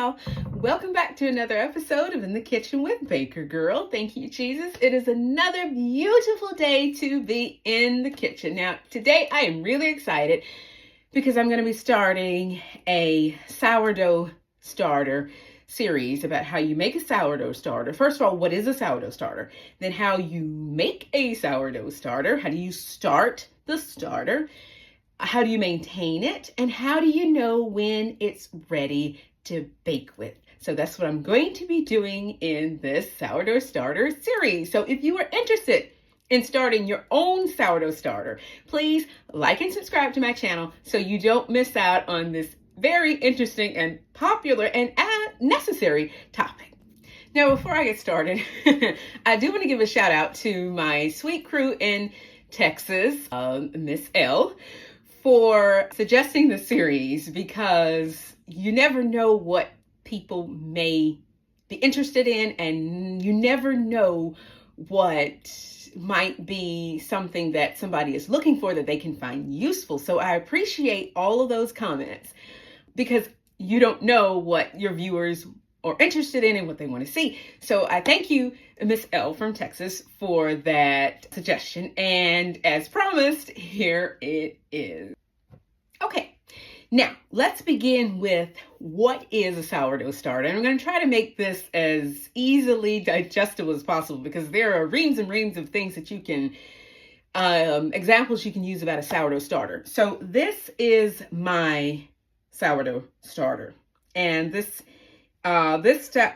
y'all. Welcome back to another episode of In the Kitchen with Baker Girl. Thank you, Jesus. It is another beautiful day to be in the kitchen. Now, today I am really excited because I'm going to be starting a sourdough starter series about how you make a sourdough starter. First of all, what is a sourdough starter? Then how you make a sourdough starter. How do you start the starter? How do you maintain it? And how do you know when it's ready to bake with? So that's what I'm going to be doing in this sourdough starter series. So if you are interested in starting your own sourdough starter, please like and subscribe to my channel so you don't miss out on this very interesting and popular and necessary topic. Now, before I get started, I do want to give a shout out to my sweet crew in Texas, Miss L, for suggesting the series, because you never know what people may be interested in, and you never know what might be something that somebody is looking for that they can find useful. So I appreciate all of those comments, because you don't know what your viewers are interested in and what they want to see. So I thank you, Miss L from Texas, for that suggestion. And as promised, here it is. Okay, now let's begin with what is a sourdough starter. And I'm going to try to make this as easily digestible as possible, because there are reams and reams of things that you can, examples you can use about a sourdough starter. So this is my sourdough starter. And this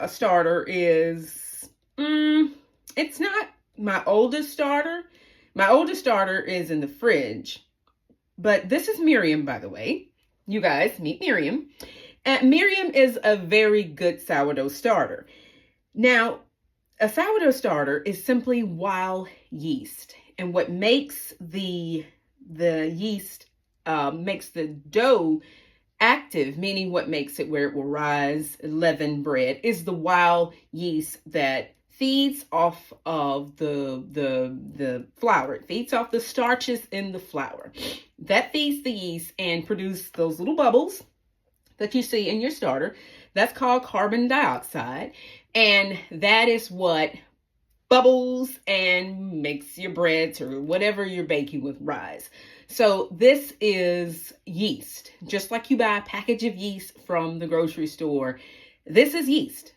starter is, it's not my oldest starter. My oldest starter is in the fridge. But this is Miriam, by the way. You guys, meet Miriam. And Miriam is a very good sourdough starter. Now, a sourdough starter is simply wild yeast. And what makes the yeast, makes the dough active, meaning what makes it where it will rise, leaven bread, is the wild yeast that feeds off of the flour. It feeds off the starches in the flour. That feeds the yeast and produce those little bubbles that you see in your starter. That's called carbon dioxide. And that is what bubbles and makes your breads or whatever you're baking with rise. So this is yeast. Just like you buy a package of yeast from the grocery store, this is yeast.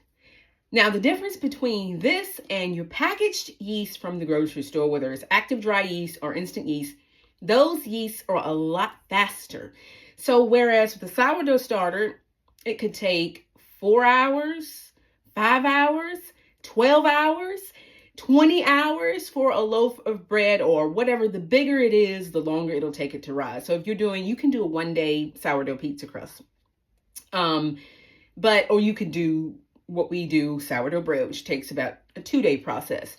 Now, the difference between this and your packaged yeast from the grocery store, whether it's active dry yeast or instant yeast, those yeasts are a lot faster. So whereas with a sourdough starter, it could take 4 hours, 5 hours, 12 hours, 20 hours for a loaf of bread, or whatever. The bigger it is, the longer it'll take it to rise. So if you're doing, you can do a 1-day sourdough pizza crust. Or you could do what we do, sourdough bread, which takes about a 2-day process.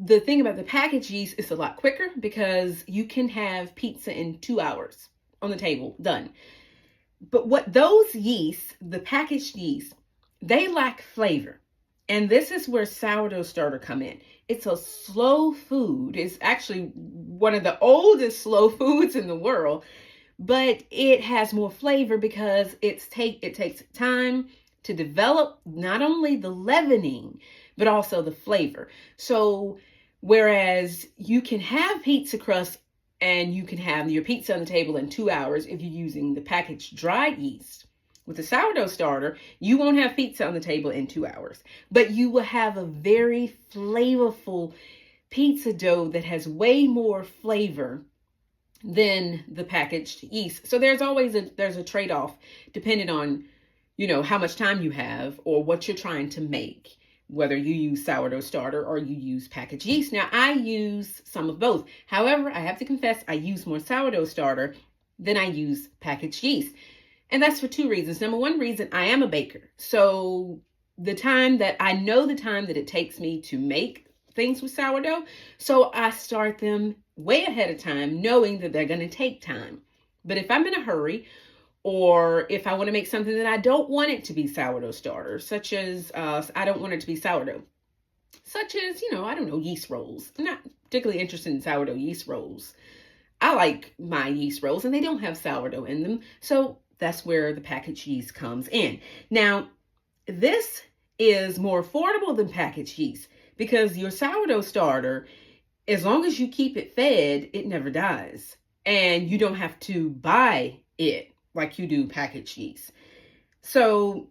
The thing about the packaged yeast is a lot quicker, because you can have pizza in 2 hours on the table, done. But what those yeasts, the packaged yeast, they lack flavor. And this is where sourdough starter come in. It's a slow food. It's actually one of the oldest slow foods in the world, but it has more flavor because it takes time to develop not only the leavening, but also the flavor. So whereas you can have pizza crust and you can have your pizza on the table in 2 hours if you're using the packaged dry yeast, with the sourdough starter, you won't have pizza on the table in 2 hours, but you will have a very flavorful pizza dough that has way more flavor than the packaged yeast. So there's always a trade-off depending on, how much time you have or what you're trying to make, whether you use sourdough starter or you use packaged yeast. Now, I use some of both. However, I have to confess, I use more sourdough starter than I use packaged yeast. And that's for 2 reasons. Number 1 reason, I am a baker. So the time that it takes me to make things with sourdough, so I start them way ahead of time, knowing that they're going to take time. But if I'm in a hurry, or if I want to make something that I don't want it to be sourdough starter, such as, I don't want it to be sourdough, such as, I don't know, yeast rolls. I'm not particularly interested in sourdough yeast rolls. I like my yeast rolls and they don't have sourdough in them. So that's where the packaged yeast comes in. Now, this is more affordable than packaged yeast because your sourdough starter, as long as you keep it fed, it never dies. And you don't have to buy it like you do packaged yeast. So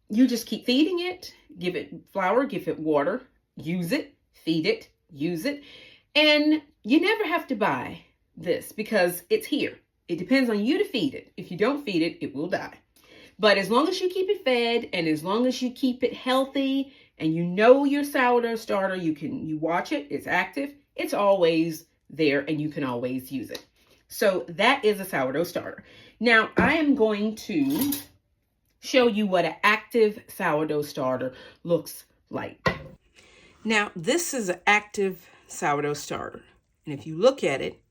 you just keep feeding it, give it flour, give it water, use it, feed it, use it. And you never have to buy this because it's here. It depends on you to feed it. If you don't feed it, it will die. But as long as you keep it fed and as long as you keep it healthy and you know your sourdough starter, you watch it, it's active, it's always there and you can always use it. So that is a sourdough starter. Now I am going to show you what an active sourdough starter looks like. Now this is an active sourdough starter. And if you look at it,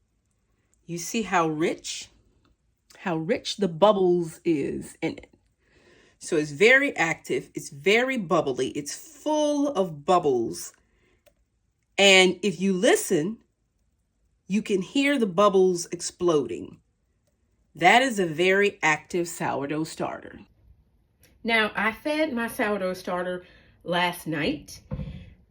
you see how rich the bubbles is in it. So it's very active, it's very bubbly, it's full of bubbles. And if you listen, you can hear the bubbles exploding. That is a very active sourdough starter. Now, I fed my sourdough starter last night,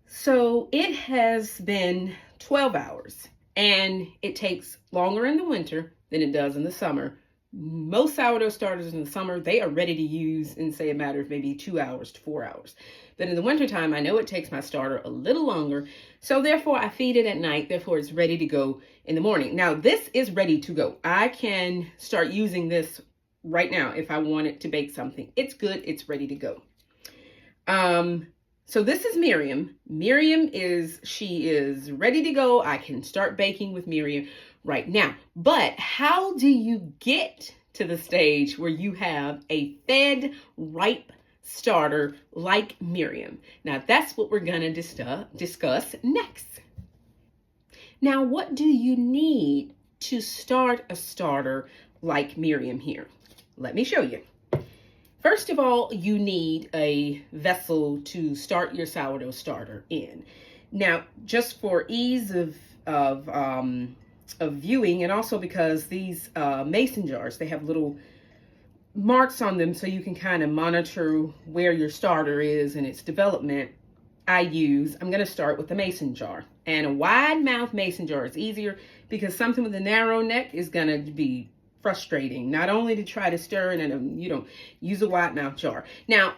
so it has been 12 hours, and it takes longer in the winter than it does in the summer. Most sourdough starters in the summer, they are ready to use in, say, a matter of maybe 2 hours to 4 hours. But in the wintertime, I know it takes my starter a little longer, so therefore I feed it at night, therefore it's ready to go in the morning. Now, this is ready to go. I can start using this right now if I wanted to bake something. It's good, it's ready to go. So this is Miriam. She is ready to go. I can start baking with Miriam right now. But how do you get to the stage where you have a fed, ripe starter like Miriam? Now that's what we're going to discuss next. Now, what do you need to start a starter like Miriam here? Let me show you. First of all, you need a vessel to start your sourdough starter in. Now, just for ease of viewing, and also because these mason jars, they have little marks on them so you can kind of monitor where your starter is and its development, I'm going to start with a mason jar. And a wide mouth mason jar is easier because something with a narrow neck is going to be frustrating, not only to try to stir it and use a wide mouth jar. Now,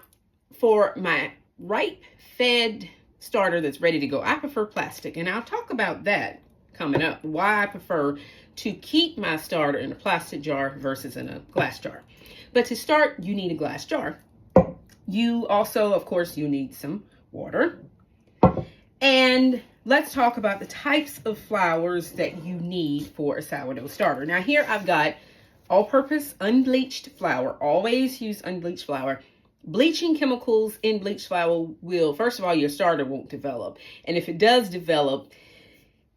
for my ripe fed starter that's ready to go, I prefer plastic, and I'll talk about that coming up, why I prefer to keep my starter in a plastic jar versus in a glass jar. But to start, you need a glass jar. You also, of course, you need some water. And let's talk about the types of flours that you need for a sourdough starter. Now here I've got all-purpose unbleached flour. Always use unbleached flour. Bleaching chemicals in bleached flour will, first of all, your starter won't develop. And if it does develop,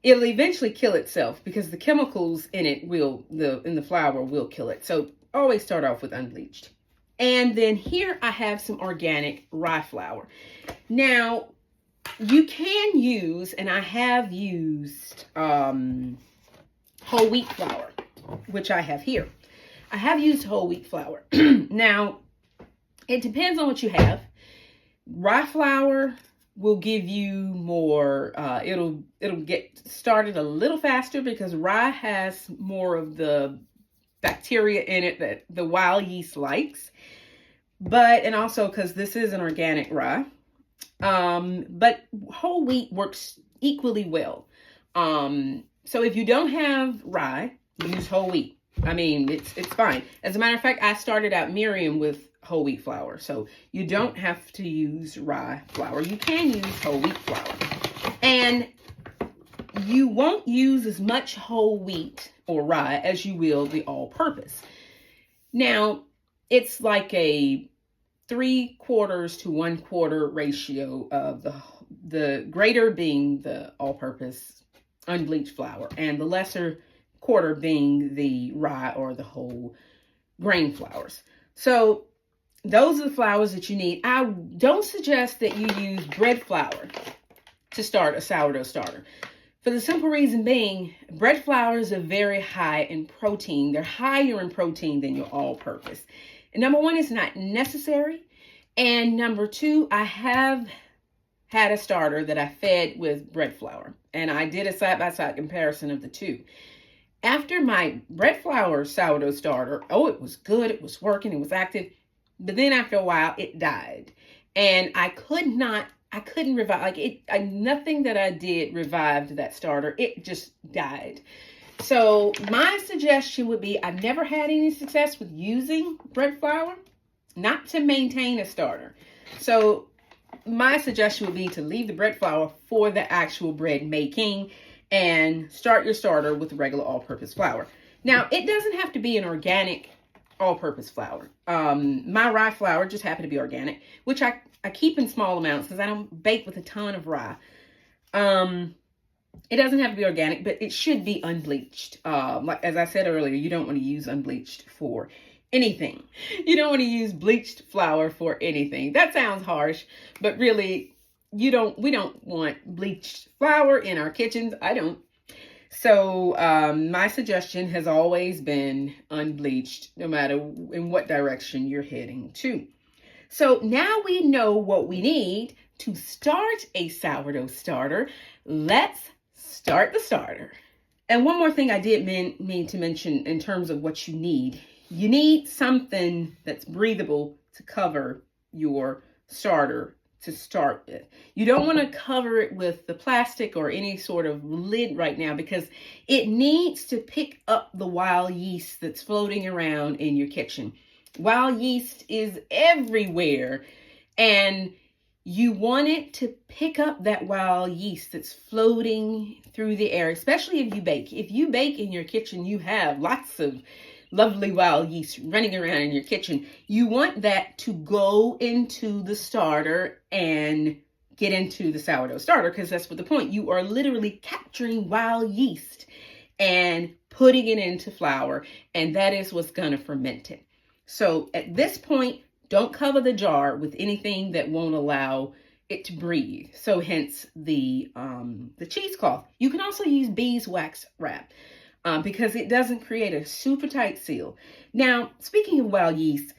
it'll eventually kill itself because the chemicals in it in the flour will kill it. So always start off with unbleached. And then here I have some organic rye flour. Now, you can use, and I have used whole wheat flour, which I have here. I have used whole wheat flour. Now, it depends on what you have. Rye flour will give you more, it'll get started a little faster because rye has more of the bacteria in it that the wild yeast likes. And also because this is an organic rye. But whole wheat works equally well. So if you don't have rye, use whole wheat. I mean, it's fine. As a matter of fact, I started out Miriam with whole wheat flour. So you don't have to use rye flour. You can use whole wheat flour. And you won't use as much whole wheat or rye as you will the all-purpose. Now, it's like a 3/4 to 1/4 ratio of the greater being the all-purpose unbleached flour and the lesser quarter being the rye or the whole grain flours. So those are the flours that you need. I don't suggest that you use bread flour to start a sourdough starter. For the simple reason being, bread flours are very high in protein. They're higher in protein than your all-purpose. And number one, it's not necessary. And number two, I have had a starter that I fed with bread flour, and I did a side-by-side comparison of the two. After my bread flour sourdough starter, oh, it was good, it was working, it was active, but then after a while, it died. And I couldn't revive, like nothing that I did revived that starter. It just died. So my suggestion would be, I've never had any success with using bread flour, not to maintain a starter. So my suggestion would be to leave the bread flour for the actual bread making and start your starter with regular all-purpose flour. Now, it doesn't have to be an organic all-purpose flour. My rye flour just happened to be organic, which I keep in small amounts because I don't bake with a ton of rye. It doesn't have to be organic, but it should be unbleached. Like as I said earlier, you don't want to use unbleached for anything. You don't want to use bleached flour for anything. That sounds harsh, but really, we don't want bleached flour in our kitchens. I don't. So my suggestion has always been unbleached, no matter in what direction you're heading to. So now we know what we need to start a sourdough starter. Let's start the starter. And one more thing I did mean to mention in terms of what you need. You need something that's breathable to cover your starter to start with. You don't want to cover it with the plastic or any sort of lid right now because it needs to pick up the wild yeast that's floating around in your kitchen. Wild yeast is everywhere, and you want it to pick up that wild yeast that's floating through the air, especially if you bake. If you bake in your kitchen, you have lots of lovely wild yeast running around in your kitchen. You want that to go into the starter and get into the sourdough starter, because that's what the point. You are literally capturing wild yeast and putting it into flour, and that is what's going to ferment it. So at this point, don't cover the jar with anything that won't allow it to breathe. So hence the cheesecloth. You can also use beeswax wrap because it doesn't create a super tight seal. Now, speaking of wild yeast,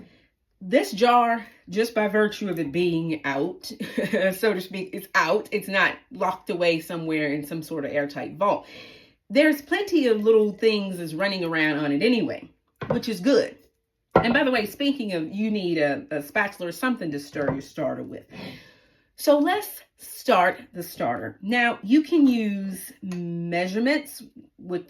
this jar, just by virtue of it being out, so to speak, it's out. It's not locked away somewhere in some sort of airtight vault. There's plenty of little things that's running around on it anyway, which is good. And by the way, speaking of, you need a spatula or something to stir your starter with. So let's start the starter. Now, you can use measurements with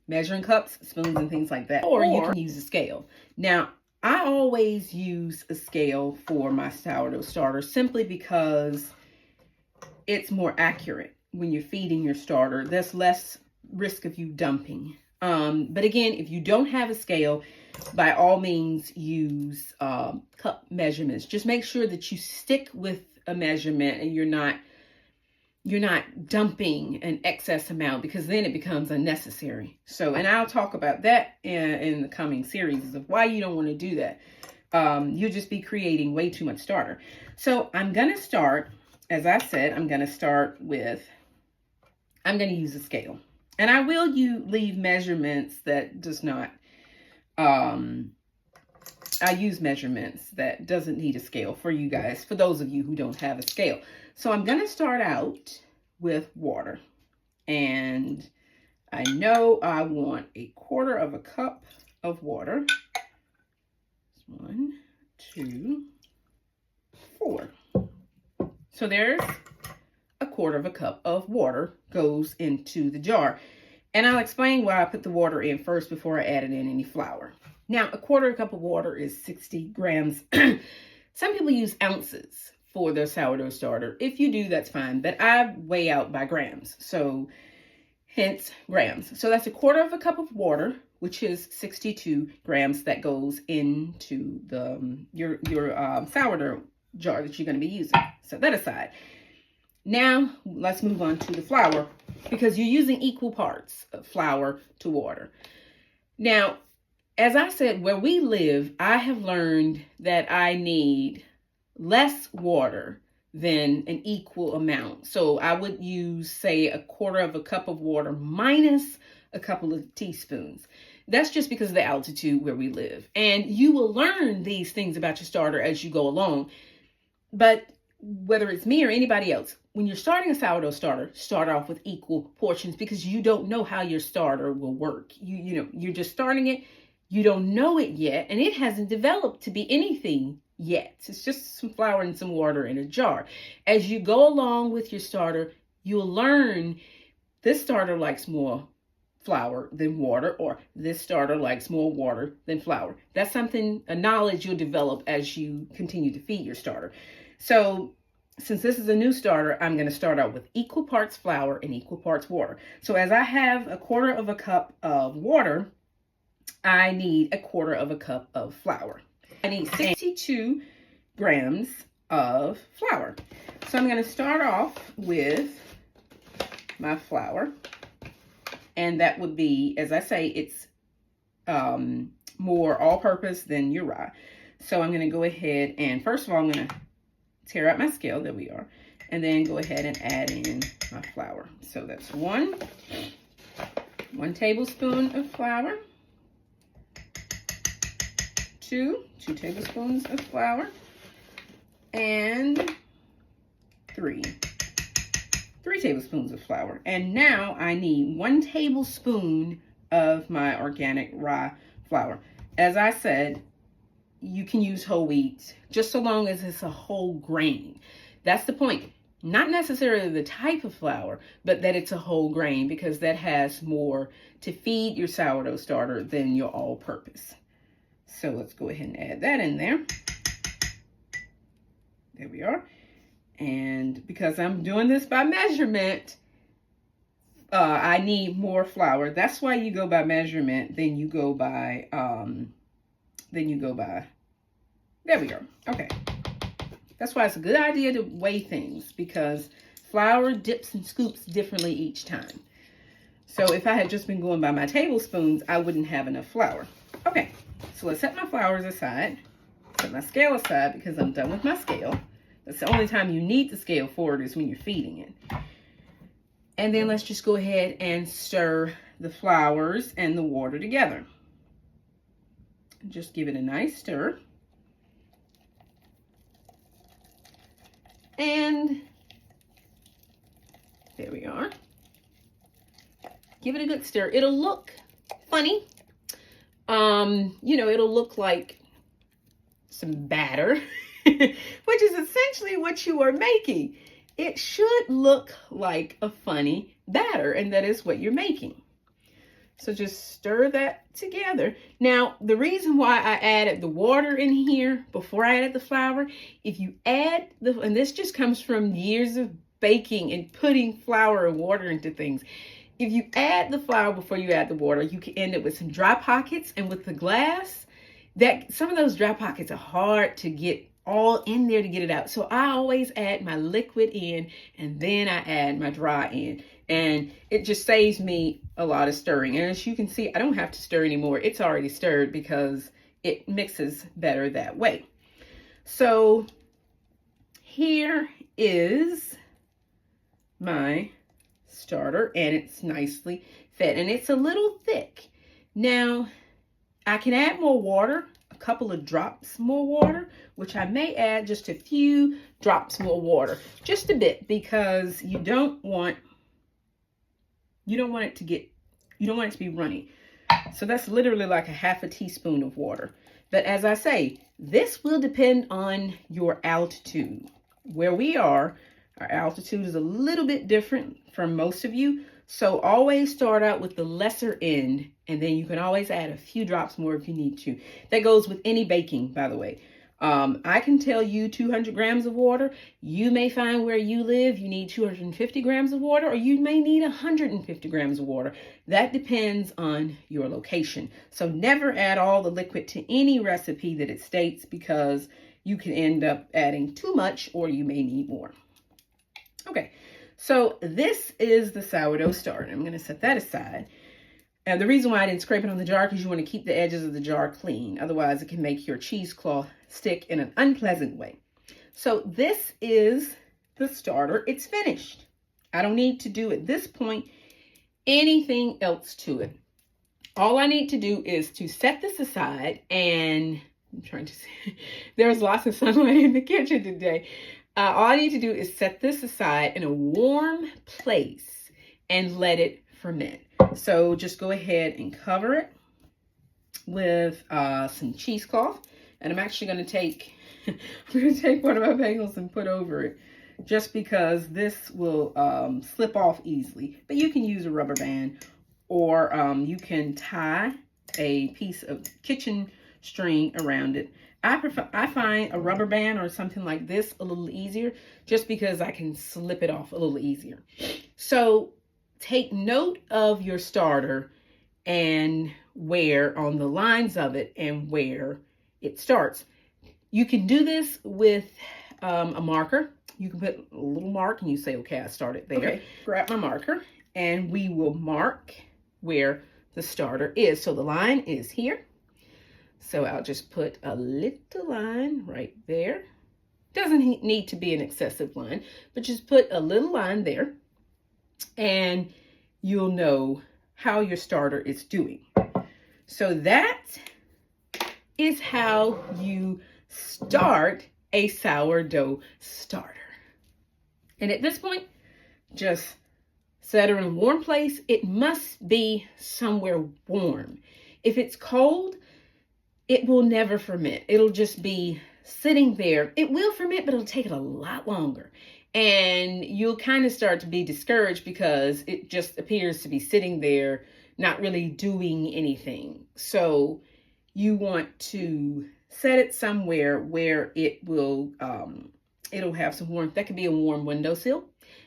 measuring cups, spoons, and things like that. Or you can use a scale. Now, I always use a scale for my sourdough starter simply because it's more accurate when you're feeding your starter. There's less risk of you dumping. But again, if you don't have a scale, by all means use cup measurements. Just make sure that you stick with a measurement and you're not dumping an excess amount, because then it becomes unnecessary. So, and I'll talk about that in the coming series of why you don't want to do that. You'll just be creating way too much starter. So I'm going to start, as I said, I'm going to use a scale. And I will leave measurements that does not, I use measurements that doesn't need a scale for you guys, for those of you who don't have a scale. So I'm going to start out with water. And I know I want 1/4 cup of water. 1, 2, 4. So there's 1/4 cup of water goes into the jar. And I'll explain why I put the water in first before I added in any flour. Now, 1/4 cup of water is 60 grams. Some people use ounces for their sourdough starter. If you do, that's fine. But I weigh out by grams. So hence grams. So that's 1/4 cup of water, which is 62 grams that goes into your sourdough jar that you're going to be using. Set that aside. Now, let's move on to the flour, because you're using equal parts of flour to water. Now, as I said, where we live, I have learned that I need less water than an equal amount. So I would use, say, 1/4 cup of water minus a couple of teaspoons. That's just because of the altitude where we live. And you will learn these things about your starter as you go along. But whether it's me or anybody else, when you're starting a sourdough starter, start off with equal portions because you don't know how your starter will work. You're just starting it. You don't know it yet, and it hasn't developed to be anything yet. It's just some flour and some water in a jar. As you go along with your starter, you'll learn this starter likes more flour than water, or this starter likes more water than flour. That's a knowledge you'll develop as you continue to feed your starter. So since this is a new starter, I'm going to start out with equal parts flour and equal parts water. So as I have 1/4 cup of water, I need 1/4 cup of flour. I need 62 grams of flour. So I'm going to start off with my flour. And that would be, as I say, it's more all-purpose than your rye. So I'm going to go ahead and, first of all, I'm going to tear out my scale. There we are. And then go ahead and add in my flour. So that's one tablespoon of flour. 2 tablespoons of flour. And 3 tablespoons of flour. And now I need 1 tablespoon of my organic rye flour. As I said, you can use whole wheat just so long as it's a whole grain. That's the point. Not necessarily the type of flour, but that it's a whole grain, because that has more to feed your sourdough starter than your all-purpose. So let's go ahead and add that in there. There we are. And because I'm doing this by measurement, I need more flour. That's why you go by measurement, then you go by, there we go. Okay. That's why it's a good idea to weigh things, because flour dips and scoops differently each time. So if I had just been going by my tablespoons, I wouldn't have enough flour. Okay, so let's set my flours aside, set my scale aside, because I'm done with my scale. That's the only time you need the scale for it, is when you're feeding it. And then let's just go ahead and stir the flours and the water together. Just give it a nice stir. And there we are. Give it a good stir. It'll look funny. It'll look like some batter, which is essentially what you are making. It should look like a funny batter, and that is what you're making. So just stir that together. Now, the reason why I added the water in here before I added the flour, if you add and this just comes from years of baking and putting flour and water into things. If you add the flour before you add the water, you can end up with some dry pockets. And with the glass, some of those dry pockets are hard to get all in there to get it out. So I always add my liquid in, and then I add my dry in. And it just saves me a lot of stirring. And as you can see, I don't have to stir anymore. It's already stirred because it mixes better that way. So here is my starter, and it's nicely fed, and it's a little thick. Now, I can add more water, a couple of drops more water, which I may add just a few drops more water, just a bit, because you don't want it to be runny. So that's literally like a half a teaspoon of water. But as I say, this will depend on your altitude. Where we are, our altitude is a little bit different from most of you. So always start out with the lesser end, and then you can always add a few drops more if you need to. That goes with any baking, by the way. I can tell you 200 grams of water. You may find where you live, you need 250 grams of water, or you may need 150 grams of water. That depends on your location. So never add all the liquid to any recipe that it states, because you can end up adding too much, or you may need more. Okay, so this is the sourdough starter. I'm going to set that aside. And the reason why I didn't scrape it on the jar, because you want to keep the edges of the jar clean. Otherwise, it can make your cheesecloth stick in an unpleasant way. So this is the starter. It's finished. I don't need to do at this point anything else to it. all I need to do is to set this aside, and I'm trying to see, there's lots of sunlight in the kitchen today. All I need to do is set this aside in a warm place and let it ferment. So just go ahead and cover it with some cheesecloth. And I'm actually going to take, one of my bagels and put over it, just because this will slip off easily. But you can use a rubber band, or you can tie a piece of kitchen string around it. I find a rubber band or something like this a little easier, just because I can slip it off a little easier. So take note of your starter and where on the lines of it and where it starts. You can do this with a marker. You can put a little mark and you say, okay, I started there. Okay. Grab my marker and we will mark where the starter is. So the line is here. So I'll just put a little line right there. Doesn't need to be an excessive line, but just put a little line there and you'll know how your starter is doing. So that is how you start a sourdough starter. And at this point, just set her in a warm place. It must be somewhere warm. If it's cold, it will never ferment. It'll just be sitting there. It will ferment, but it'll take it a lot longer. And you'll kind of start to be discouraged because it just appears to be sitting there, not really doing anything. So you want to set it somewhere where it will, it'll have some warmth. That could be a warm windowsill.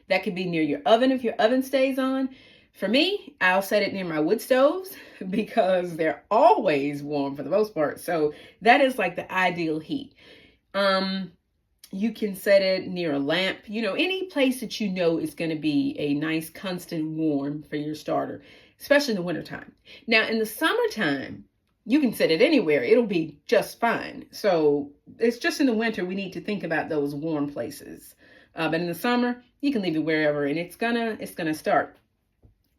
That could be near your oven if your oven stays on. For me, I'll set it near my wood stoves because they're always warm for the most part. So that is like the ideal heat. You can set it near a lamp, any place that you know is going to be a nice constant warm for your starter, especially in the wintertime. Now in the summertime, you can set it anywhere. It'll be just fine. So it's just in the winter we need to think about those warm places. But in the summer, you can leave it wherever and it's gonna start.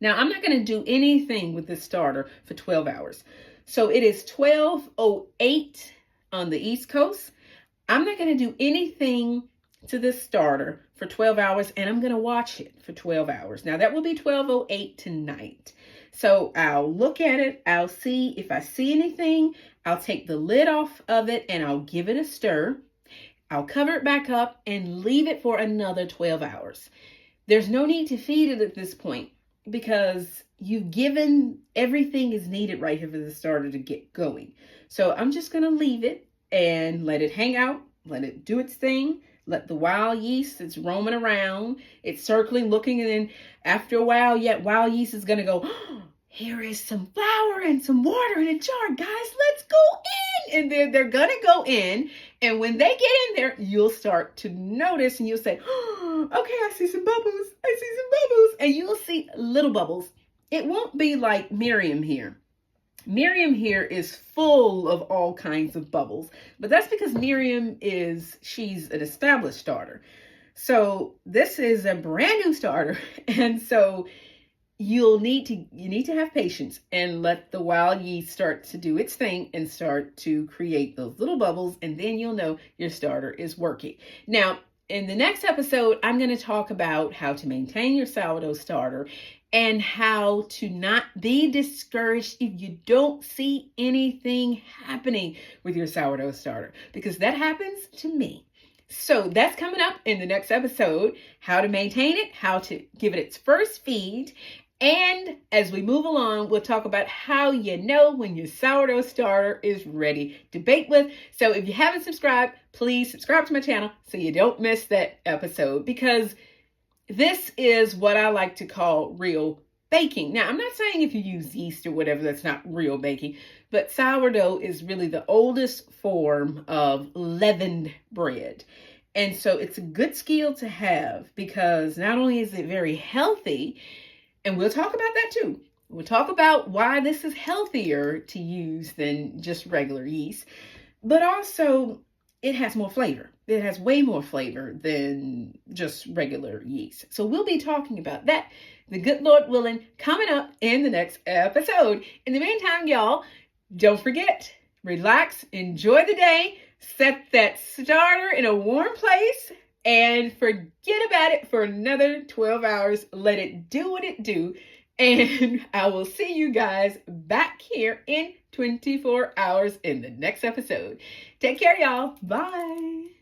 Now, I'm not going to do anything with this starter for 12 hours. So it is 12:08 on the East Coast. I'm not going to do anything to this starter for 12 hours, and I'm going to watch it for 12 hours. Now, that will be 12:08 tonight. So I'll look at it. I'll see if I see anything. I'll take the lid off of it, and I'll give it a stir. I'll cover it back up and leave it for another 12 hours. There's no need to feed it at this point, because you've given everything is needed right here for the starter to get going. So I'm just going to leave it and let it hang out, let it do its thing, let the wild yeast that's roaming around, it's circling, looking, and then after a while, wild yeast is going to go, oh, here is some flour and some water in a jar, guys, let's go in. And then they're going to go in, and when they get in there, you'll start to notice and you'll say, oh, okay, I see some bubbles. And you'll see little bubbles. It won't be like Miriam here. Miriam here is full of all kinds of bubbles, but that's because she's an established starter. So this is a brand new starter. And so you need to have patience and let the wild yeast start to do its thing and start to create those little bubbles. And then you'll know your starter is working. Now, in the next episode, I'm going to talk about how to maintain your sourdough starter and how to not be discouraged if you don't see anything happening with your sourdough starter, because that happens to me. So that's coming up in the next episode, how to maintain it, how to give it its first feed. And as we move along, we'll talk about how you know when your sourdough starter is ready to bake with. So if you haven't subscribed, please subscribe to my channel so you don't miss that episode, because this is what I like to call real baking. Now, I'm not saying if you use yeast or whatever, that's not real baking, but sourdough is really the oldest form of leavened bread. And so it's a good skill to have, because not only is it very healthy, and we'll talk about that too. We'll talk about why this is healthier to use than just regular yeast. But also, it has more flavor. It has way more flavor than just regular yeast. So we'll be talking about that, the good Lord willing, coming up in the next episode. In the meantime, y'all, don't forget, relax, enjoy the day, set that starter in a warm place, and forget about it for another 12 hours. Let it do what it do. And I will see you guys back here in 24 hours in the next episode. Take care, y'all. Bye.